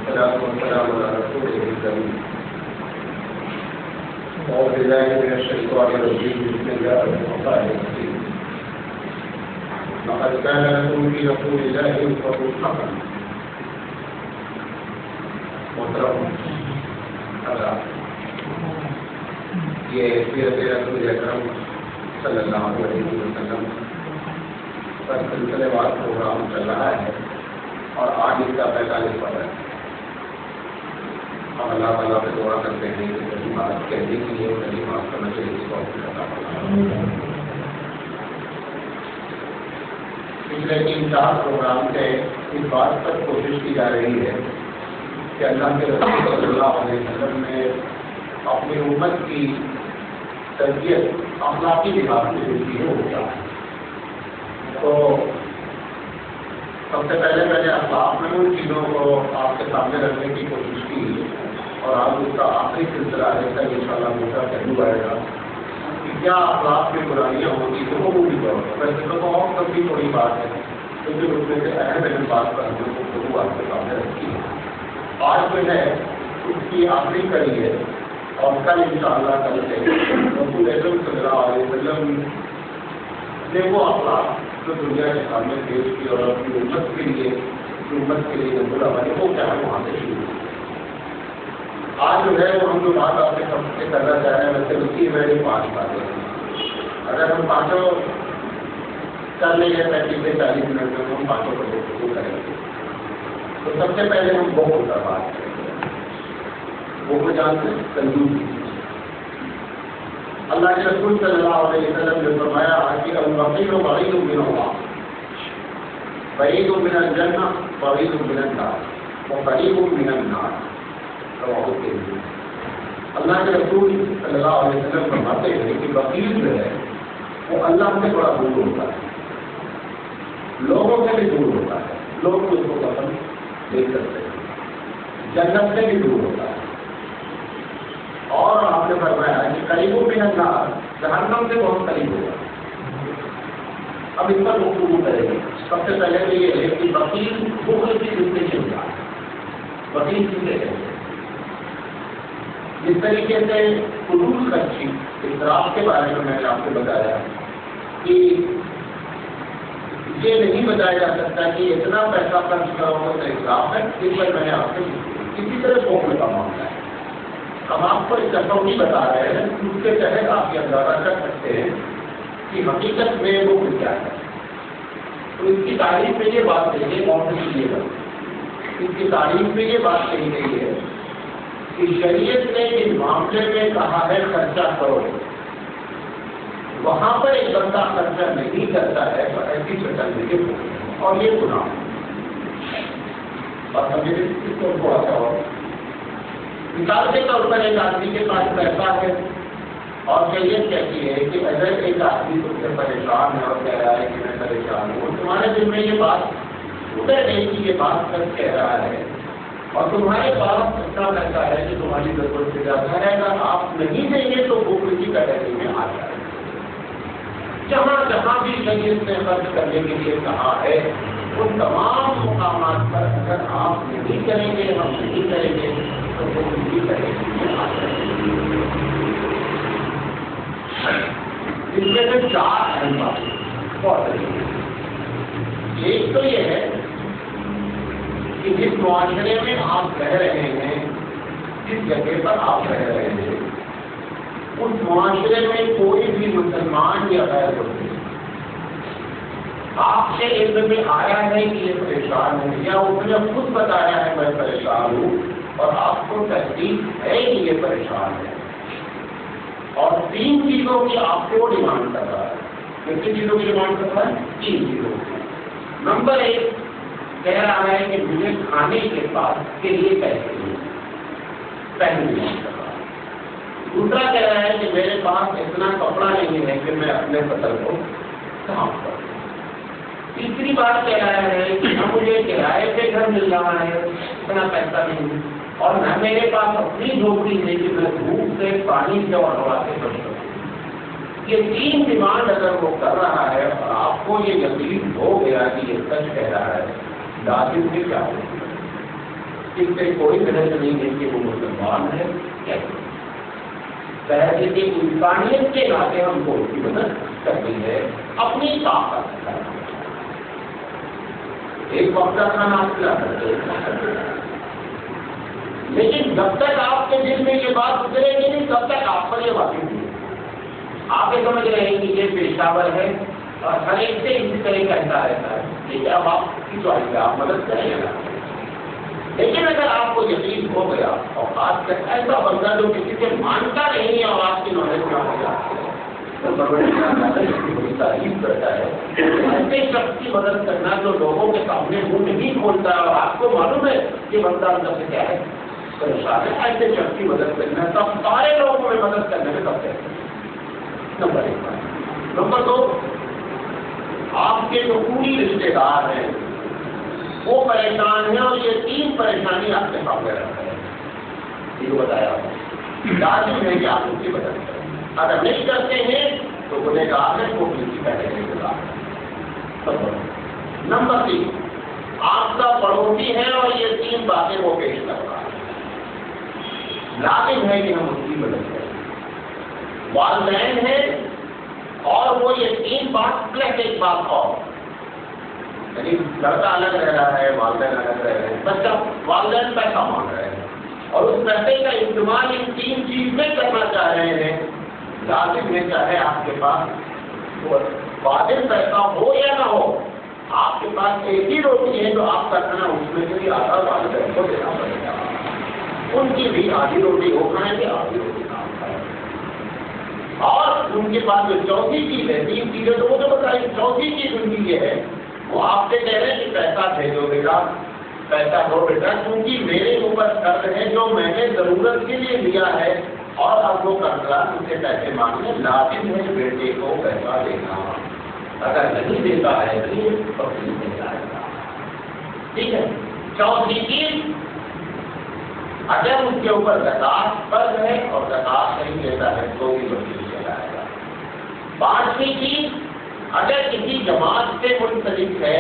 والصلاة والسلام على رسوله الكريم أعوذ بالله من الشيطان الرجيم بسم الله الرحمن الرحيم لقد كان لكم في رسول الله أسوة حسنة محترم حضرات یہ سیرت رسول اکرم صلی اللہ علیہ وسلم پر سلسلے وار پروگرام چل رہا ہے اور آج اس کا 45واں ہے۔ ہم اللہ تعالیٰ سے دعا کرتے ہیں کہ کبھی بات کہنے کی ہے کبھی بات کرنا چاہیے اس کو پچھلے 3-4 پروگرام سے اس بات پر کوشش کی جا رہی ہے کہ اللہ کے رسول صلی اللہ علیہ وسلم نے اپنی امت کی تربیت اخلاقی لحاظ سے جو کی ہے وہ کیا ہے۔ تو سب سے پہلے میں نے اخلاق میں ان چیزوں کو آپ کے سامنے رکھنے کی کوشش کی اور آج اس کا آخری سلسلہ ہے تک ان شاء اللہ دوسرا پہلو آئے گا کہ کیا اخلاق میں برائیاں ہوتی تو وہ بھی طور پر ویسے تو بہت سب کی تھوڑی بات ہے کیونکہ اس میں سے اہم بات پر ہم لوگ کو آپ کے سامنے رکھی ہے۔ آج جو ہے اس کی آخری کڑی ہے اور کل انشاءاللہ کل سے رسول اکرم صلی اللہ علیہ وسلم نے وہ اخلاق جو دنیا کے سامنے پیش کی اور اپنی امت کے لیے بلا بنے وہ کیا ہے وہاں سے شروع ہوئی۔ آج جو ہے وہ ہم جو بات آپ کے سب سے کرنا چاہ رہے ہیں ویسے اس کی میری 5 باتیں ہیں۔ اگر ہم پانچوں کر لیں گے 35-40 منٹ میں ہم پانچوں کو شروع کریں گے۔ تو سب سے پہلے ہم بہت پر بات کریں گے۔ وہ جانتے ہیں کنجوسی۔ اللہ کے رسول صلی اللہ علیہ وسلم نے فرمایا کہ البخیل بعید من اللہ، بعید من الجنہ، بعید من النار، وقریب من النار۔ رواہ الترمذی۔ اللہ کے رسول صلی اللہ علیہ وسلم فرماتے ہیں کہ بخیل جو ہے وہ اللہ سے بڑا دور ہوتا ہے، لوگوں سے بھی دور ہوتا ہے، لوگ اس کو پسند نہیں کرتے، جنت سے بھی دور ہوتا ہے، اور آپ نے فرمایا کہ قریب من النار، جہنم سے بہت قریب ہوگا۔ اب اس پر گفتگو کریں گے۔ سب سے پہلے تو یہ ہے کہ بخیل بخل کی زندگی ہوتا ہے۔ بخیل کسے کہتے ہیں؟ جس طریقے سے فضول خرچی اسراف کے بارے میں نے آپ کو بتایا کہ یہ نہیں بتایا جا سکتا کہ اتنا پیسہ خرچ کرو تو اسراف ہے، اس پر میں نے آپ سے کسی طرح بخل کا معاملہ ہے۔ ہم آپ کو ایک تصویر بتا رہے ہیں اس کے تحت آپ یہ اندازہ کر سکتے ہیں کہ حقیقت میں وہ کیا ہے۔ تو اس کی تعریف میں یہ بات کہی ہے، غور سے لیجیے گا، اس کی تعریف میں یہ بات کہی گئی ہے کہ شریعت نے جس معاملے میں کہا ہے خرچہ کرو، وہاں پر ایک بندہ خرچہ نہیں کرتا ہے تو ایسی شکل نہیں ہو اور یہ گناہ ہے۔ اور ہمیں اس کو تھوڑا سا اور مثال کے طور پر ایک آدمی کے پاس پیسہ ہے اور شریعت کہتی ہے کہ اگر ایک آدمی تم سے پریشان ہے اور کہہ رہا ہے کہ میں پریشان ہوں، تمہارے دل میں یہ بات اتر نہیں کہ یہ بات سچ کہہ رہا ہے اور تمہارے پاس اتنا پیسہ ہے کہ تمہاری ضرورت سے زیادہ ہے، اگر آپ نہیں دیں گے تو وہ کسی کیٹیگری میں آ جائے گا۔ جہاں جہاں بھی شریعت نے خرچ کرنے کے لیے کہا ہے ان تمام مقامات پر اگر آپ نہیں کریں گے، ہم نہیں کریں گے تو وہ کسی کیٹیگری میں آ جائے گا۔ اس میں سے 4 اہم باتیں بہت اچھی۔ ایک تو یہ ہے کہ جس معاشرے میں آپ رہ رہے ہیں، جس جگہ پر آپ رہ رہے ہیں، اس معاشرے میں کوئی بھی مسلمان یا غیر مسلم آپ کے علم میں آیا ہے کہ یہ پریشان ہے یا اس نے خود بتایا ہے میں پریشان ہوں اور آپ کو تصدیق ہے کہ یہ پریشان ہے، اور 3 چیزوں کی آپ کو ڈیمانڈ کر رہا ہے۔ کتنی چیزوں کی ڈیمانڈ کر رہا ہے؟ 3 چیزوں کی۔ نمبر 1 کہہ رہا ہے کہ مجھے کھانے کے بعد کے لیے پیسے دیں، پہلی ڈیمانڈ کر رہا ہے۔ دوسرا کہہ رہا ہے کہ میرے پاس اتنا کپڑا نہیں ہے کہ میں اپنے فصل کو صاف کروں۔ تیسری بات کہہ رہا ہے کہ نہ مجھے کرائے پہ گھر مل رہا ہے، اتنا پیسہ نہیں، اور نہ میرے پاس اپنی جھوپڑی ہے کہ میں دھوپ سے، پانی سے اور ہوا سے بچ سکوں۔ یہ 3 ڈیمانڈ اگر وہ کر رہا ہے اور آپ کو یہ یقین ہو گیا کہ یہ سچ کہہ رہا ہے، لازم سے کیا ہوگا؟ اس سے کوئی بحث نہیں ہے کہ وہ مسلمان ہے کیسے پہلے کی انسانیت کے ناطے ہم کو اس کی مدد کرنی ہے اپنی طاقت کا ایک وقت کا کھانا کھلا کرتے لیکن جب تک آپ کے دل میں یہ بات اترے گی نہیں تب تک آپ پر یہ واقع نہیں آپ یہ سمجھ رہے ہیں کہ یہ پیشاور ہے اور ہر ایک سے اسی طرح کہتا رہتا ہے لیکن اب آپ کی چوائس ہے آپ مدد کریں گے لیکن اگر آپ کو یقین ہو گیا اور خاص کر ایسا بندہ جو کسی سے مانتا نہیں ہے اور آپ کی نالج میں ہو جاتا ہے تعریف کرتا ہے ایسے شخص کی مدد کرنا جو لوگوں کے سامنے منہ نہیں کھولتا ہے اور آپ کو معلوم ہے کہ بندہ اندر سے کیا ہے پریشان ہے ایسے شخص کی مدد کرنا تب سارے لوگوں میں مدد کرنے میں سب سے نمبر 1 نمبر 2 آپ کے جو پوری رشتے دار ہیں وہ پریشان ہیں اور یہ 3 پریشانی آپ کے سامنے رکھتے ہیں یہ بتایا لازم ہے کہ آپ ان کی مدد کریں اگر نہیں کرتے ہیں تو گنہ گار ہے وہ کسی پہلے نہیں گزار نمبر 3 آپ کا پڑوسی ہے اور یہ 3 باتیں وہ پیش کر رہا ہے لازم ہے کہ ہم اس کی مدد کریں والدین ہیں اور وہ یہ 3 بات پلس ایک بات اور یعنی لڑکا الگ رہ رہا ہے والدین الگ رہ رہے ہیں بچہ والدین پیسہ مانگ رہے ہیں اور اس پیسے کا استعمال ان 3 چیز میں کرنا چاہ رہے ہیں لازم ہے چاہے آپ کے پاس واجب پیسہ ہو یا نہ ہو آپ کے پاس ایک ہی روٹی ہے جو آپ کا کھانا اس میں سے بھی آدھا والدین کو دینا پڑے گا ان کی بھی آدھی روٹی ہو کھائیں گے آدھی روٹی نہ کھائیں اور ان کے پاس جو چوتھی چیز ہے 3 چیزیں تو وہ جو بتائی چوتھی چیز ان کی یہ ہے وہ آپ سے کہہ رہے ہیں کہ پیسہ بھیجو بیٹا پیسہ دو بیٹا کیونکہ میرے اوپر قرض ہے جو میں نے ضرورت کے لیے لیا ہے اور اب وہ قرضہ ان سے پیسے مانگنے لازم ہے بیٹے کو پیسہ دینا اگر نہیں دیتا ہے تو یہ تفصیل نہیں جائے گا ٹھیک ہے چوتھی چیز اگر اس کے اوپر زکات فرض ہے اور زکات نہیں دیتا ہے تو بھی وکیل چلائے گا 5ویں چیز اگر کسی جماعت سے منسلک ہے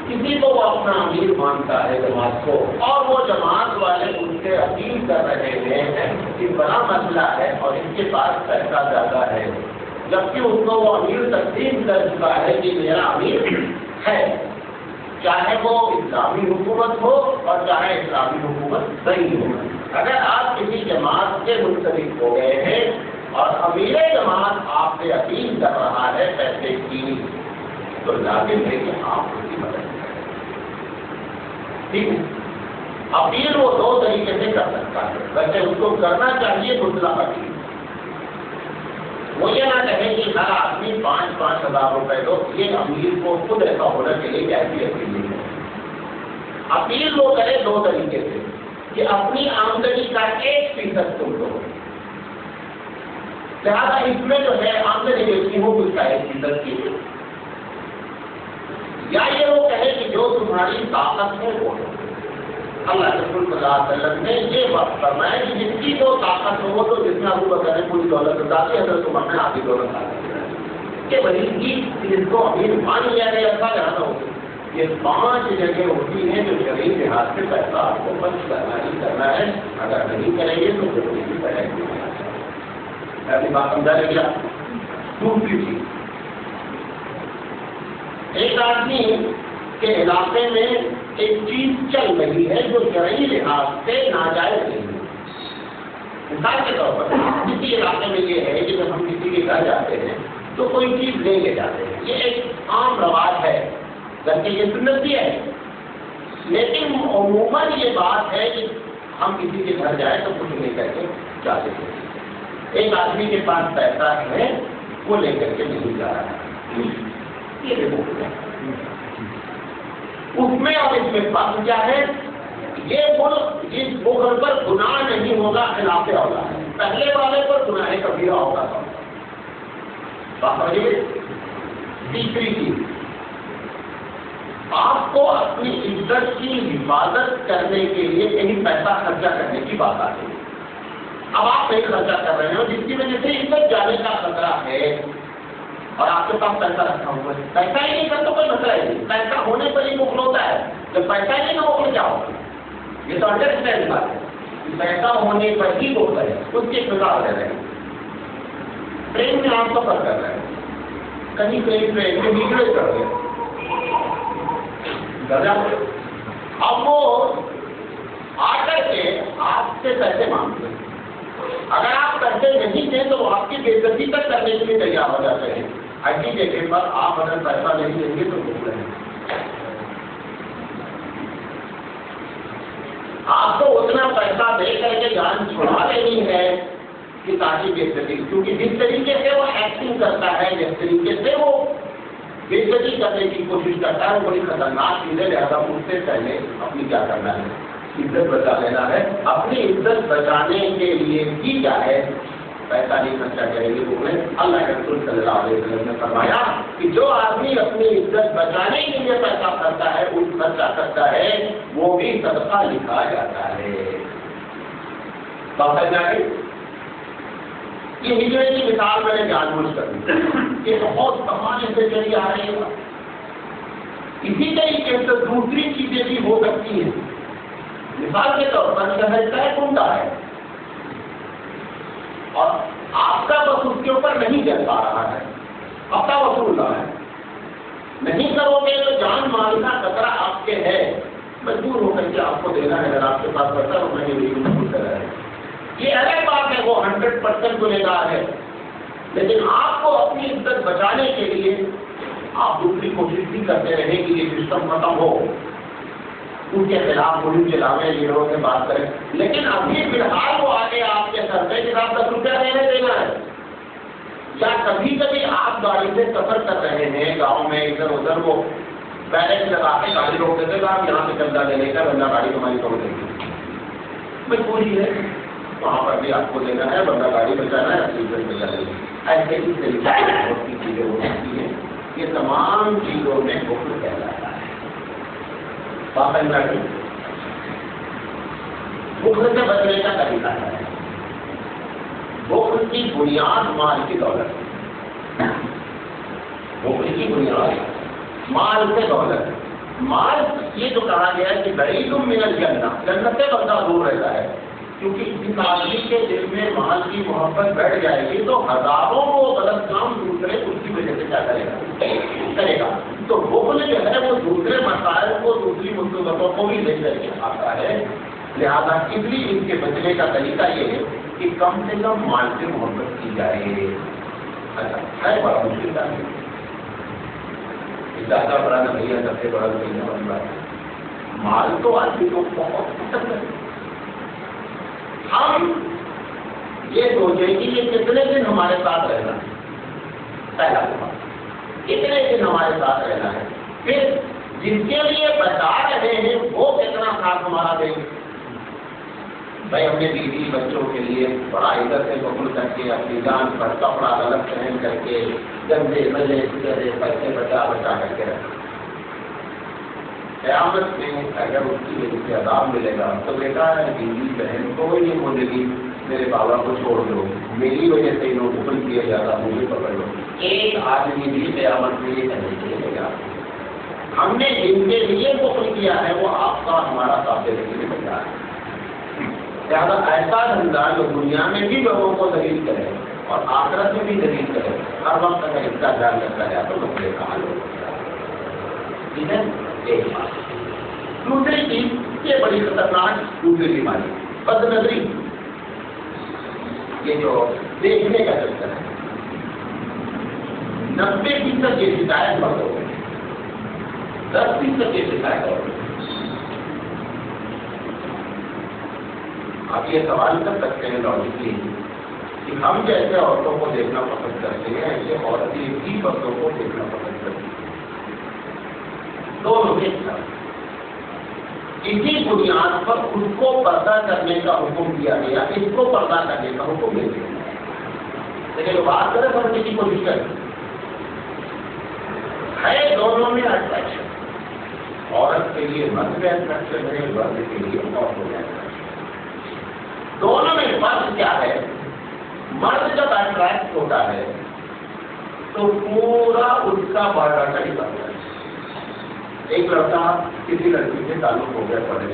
کسی کو وہ اپنا امیر مانتا ہے جماعت کو اور وہ جماعت والے ان سے اپیل کر رہے ہیں کہ بڑا مسئلہ ہے اور ان کے پاس پیسہ زیادہ ہے جبکہ اس کو وہ امیر تسلیم کر چکا ہے کہ میرا امیر ہے چاہے وہ اسلامی حکومت ہو اور چاہے اسلامی حکومت نہیں ہو اگر آپ کسی جماعت سے منسلک ہو گئے ہیں اور امیر جماعت آپ سے اپیل کر رہا ہے پیسے کی تو لازم ہے کہ آپ اس کی مدد کریں ٹھیک ہے اپیل وہ 2 طریقے سے کر سکتا ہے ویسے اس کو کرنا چاہیے مطلق اپیل وہ یہ نہ کہے کہ ہر آدمی 5-5 ہزار روپے دو یہ امیر کو خود ایسا ہونا چاہیے کہ ایسی اپیل نہیں ہے اپیل وہ کرے 2 طریقے سے کہ اپنی آمدنی کا 1% تم دو لہٰذا اس میں جو ہے آمدنی دیتی ہو اس کا 1% کی یا یہ وہ کہے کہ جو تمہاری طاقت ہے وہ اللہ رسول صلی اللہ علیہ وسلم نے یہ وقت فرمایا کہ جس کی تو طاقت ہو تو جس میں ابو بکر نے پوری دولت بتاتی اگر تم اپنے آدھی دولت کہ وہی کی جس کو امیر مان لیا گیا ایسا جہاں ہو یہ 5 جگہ ہوتی ہیں جو شرعی لحاظ سے پیسہ آپ کو خرچ کرنا ہی کرنا ہے اگر نہیں کریں گے تو ضروری بھی کریں گے پہلی بات سمجھا لے گیا دوسری چیز ایک آدمی کے علاقے میں ایک چیز چل رہی ہے جو شرعی لحاظ سے ناجائز نہیں ہے مثال کے طور پر کسی علاقے میں یہ ہے کہ جب ہم کسی کے گھر جاتے ہیں تو کوئی چیز لے کے جاتے ہیں یہ ایک عام رواج ہے گھر کی یہ سنت بھی ہے لیکن عموماً یہ بات ہے کہ ہم کسی کے گھر جائیں تو کچھ لے کر کے جاتے ہیں ایک آدمی کے پاس پیسہ ہے وہ لے کر کے نہیں جا رہا ہے یہ دیکھو اس میں اور اس میں فرق کیا ہے یہ ملک جس مغل پر گناہ نہیں ہوگا خلاف اولا ہے پہلے والے پر گناہ کبیرہ ہوگا تیسری چیز آپ کو اپنی عزت کی حفاظت کرنے کے لیے کہیں پیسہ خرچہ کرنے کی بات آتی ہے اب آپ نہیں خرچہ کر رہے ہو جس کی وجہ سے عزت جانے کا خطرہ ہے اور آپ کے پاس پیسہ رکھا ہوا ہے پیسہ ہی نہیں کر تو کوئی مسئلہ ہی نہیں پیسہ ہونے پر ہی مکل ہوتا ہے جب پیسہ ہی نہیں تو مکل کیا ہوگا یہ تو انڈرسٹینڈ بات ہے کہ پیسہ ہونے پر ہی وہ کرے، اس کی فضا دے رہے ہیں. ٹرین میں آپ سفر کر رہے ہیں، کہیں کہیں ٹرین کے بگڑے چڑھ گئے، اب وہ آ کر کے آپ سے پیسے مانگتے ہیں. اگر آپ پیسے نہیں دیں تو وہ آپ کی بے عزتی تک کرنے کے لیے تیار ہو جاتے ہیں. ایسی جگہ پر آپ اگر پیسہ نہیں دیں گے تو بھوک رہے ہیں. آپ کو اتنا پیسہ دے کر کے جان چھڑا لینی ہے کہ تاکہ بے عزتی، کیونکہ جس طریقے سے وہ ایکٹنگ کرتا ہے، جس طریقے سے وہ بے عزتی کرنے کی کوشش کرتا ہے، وہ بڑی خطرناک چیز ہے. لہٰذا اس سے پہلے اپنی کیا کرنا ہے، عزت بچا لینا ہے. اپنی عزت بچانے کے لیے بھی کیا ہے، پیسہ نہیں خرچہ کریں گے. تو اللہ کے رسول صلی اللہ علیہ وسلم نے فرمایا کہ جو آدمی اپنی عزت بچانے کے لیے پیسہ کرتا ہے، اس خرچہ کرتا ہے، وہ بھی صدقہ لکھا جاتا ہے. بات جا کے یہ ہجرے کی مثال میں نے جان بوجھ کر دی کہ بہت زمانے سے چلی آ رہی ہے. اسی طریقے سے دوسری چیزیں بھی ہو سکتی ہیں. مثال کے طور پر شہر کا کنڈا ہے اور آپ کا بس اس کے اوپر نہیں چل پا رہا ہے، ہفتہ وصول رہا ہے. نہیں کرو گے تو جان مال کا خطرہ آپ کے ہے، مجبور ہو کر کے آپ کو دینا ہے. اگر آپ کے پاس پیسہ ہونا ہے، یہ الگ بات ہے، وہ 100% گنہگار ہے. لیکن آپ کو اپنی عزت بچانے کے لیے آپ دوسری کوشش بھی کرتے رہیں کہ یہ سسٹم ختم ہو، ان کے خلاف مہم چلاویں، لیڈروں سے بات کریں. لیکن ابھی فی الحال وہ آگے آپ کے سر پہ کتاب 10 روپیہ دینے دینا ہے. یا کبھی کبھی آپ گاڑی سے سفر کر رہے ہیں گاؤں میں، ادھر ادھر وہ بیلنس لگا کے گاڑی روک دیتے تھے، آپ یہاں سے چندہ دینے کا، بندہ گاڑی ہماری توڑ دیں گے. مجبوری ہے، وہاں پر بھی آپ کو دینا ہے، بندہ گاڑی بچانا ہے، اپنی عزت بچانا ہے. ایسے ہی طریقے سے بہت سی چیزیں ہو سکتی ہیں. یہ تمام چیزوں میں بخل کہلاتا ہے. بخل سے بچنے کا طریقہ ہے. بخل کی بنیاد مال کی دولت، بخل کی بنیاد مال سے دولت. مال یہ جو کہا گیا ہے کہ بعید من الجنہ، جنت سے بندہ دور رہتا ہے. کیونکہ جس آدمی کے دل میں مال کی محبت بیٹھ جائے گی تو ہزاروں وہ غلط کام دوسرے اس کی وجہ سے کیا کرے گا. تو بخل جو ہے وہ دوسرے مسائل کو، دوسری مصیبتوں کو بھی لے کر کے آتا ہے. لہٰذا اس لیے ان کے بچنے کا طریقہ یہ ہے کہ کم سے کم مال سے محبت کی جائے. اچھا ہے بڑا مشکل تھا، زیادہ بڑا نظریہ سب سے بڑا نظریہ بن رہا ہے. مال تو آدمی کو بہت پسند ہے. ہم یہ سوچیں کہ یہ کتنے دن ہمارے ساتھ رہنا ہے. پہلا کتنے دن ہمارے ساتھ رہنا ہے. پھر جن کے لیے بتا رہے ہیں وہ کتنا ساتھ ہمارا دیں گے. بھائی ہم نے بیوی بچوں کے لیے بڑا عزت سے قبول کر کے اپنی جان پر کپڑا غلط پہن کر کے گندے ملے سگرے پیسے بچا بچا کر کے رکھا. قیامت میں اگر اس کی وجہ سے عذاب ملے گا تو بیٹا ہے بیوی بہن کوئی نہیں بولے گی میرے بابا کو چھوڑ دو، میری وجہ سے انہوں کو قبول کیا جاتا، مجھے پکڑ لو. ایک آدمی بھی قیامت میں یہ کہنے کے لیے گا ہم نے جن کے لیے قبول کیا ہے وہ آپ کا ہمارا ساتھ دینے کے لیے تیار ہے. لہٰذا ایسا دھندا جو دنیا میں بھی لوگوں کو ذلیل کرے اور آخرت میں بھی ذلیل کرے، ہر وقت اگر اس کا خیال رکھا جائے تو مسئلے کا حل ہو جائے گا. ٹھیک ہے. ایک بات. دوسری چیز یہ بڑی خطرناک دوسری بیماری بد نظری، یہ جو دیکھنے کا چکر ہے. 90% یہ شکایت بند ہو گئی، 10% یہ شکایت ہو گئی. آپ یہ سوال کر سکتے ہیں لاجکلی کہ ہم جیسے عورتوں کو دیکھنا پسند کرتے ہیں ایسے عورتیں بھی مردوں کو دیکھنا پسند کرتی ہیں. دونوں کے ساتھ اسی بنیاد پر خود کو پردہ کرنے کا حکم دیا گیا، اس کو پردہ کرنے کا حکم دیا گیا. لیکن وہ بات کریں سمجھنے کی کوشش کریں، ہے دونوں میں اٹریکشن. عورت کے لیے مرد میں اٹریکشن ہے، مرد کے لیے عورتوں میں اٹریکشن. دونوں میں فرق کیا ہے؟ مرد جب اٹریکٹ ہوتا ہے تو پورا اس کا بایوڈاٹا نکلتا ہے. ایک لڑکا کسی لڑکی سے تعلق ہو گیا پڑھے،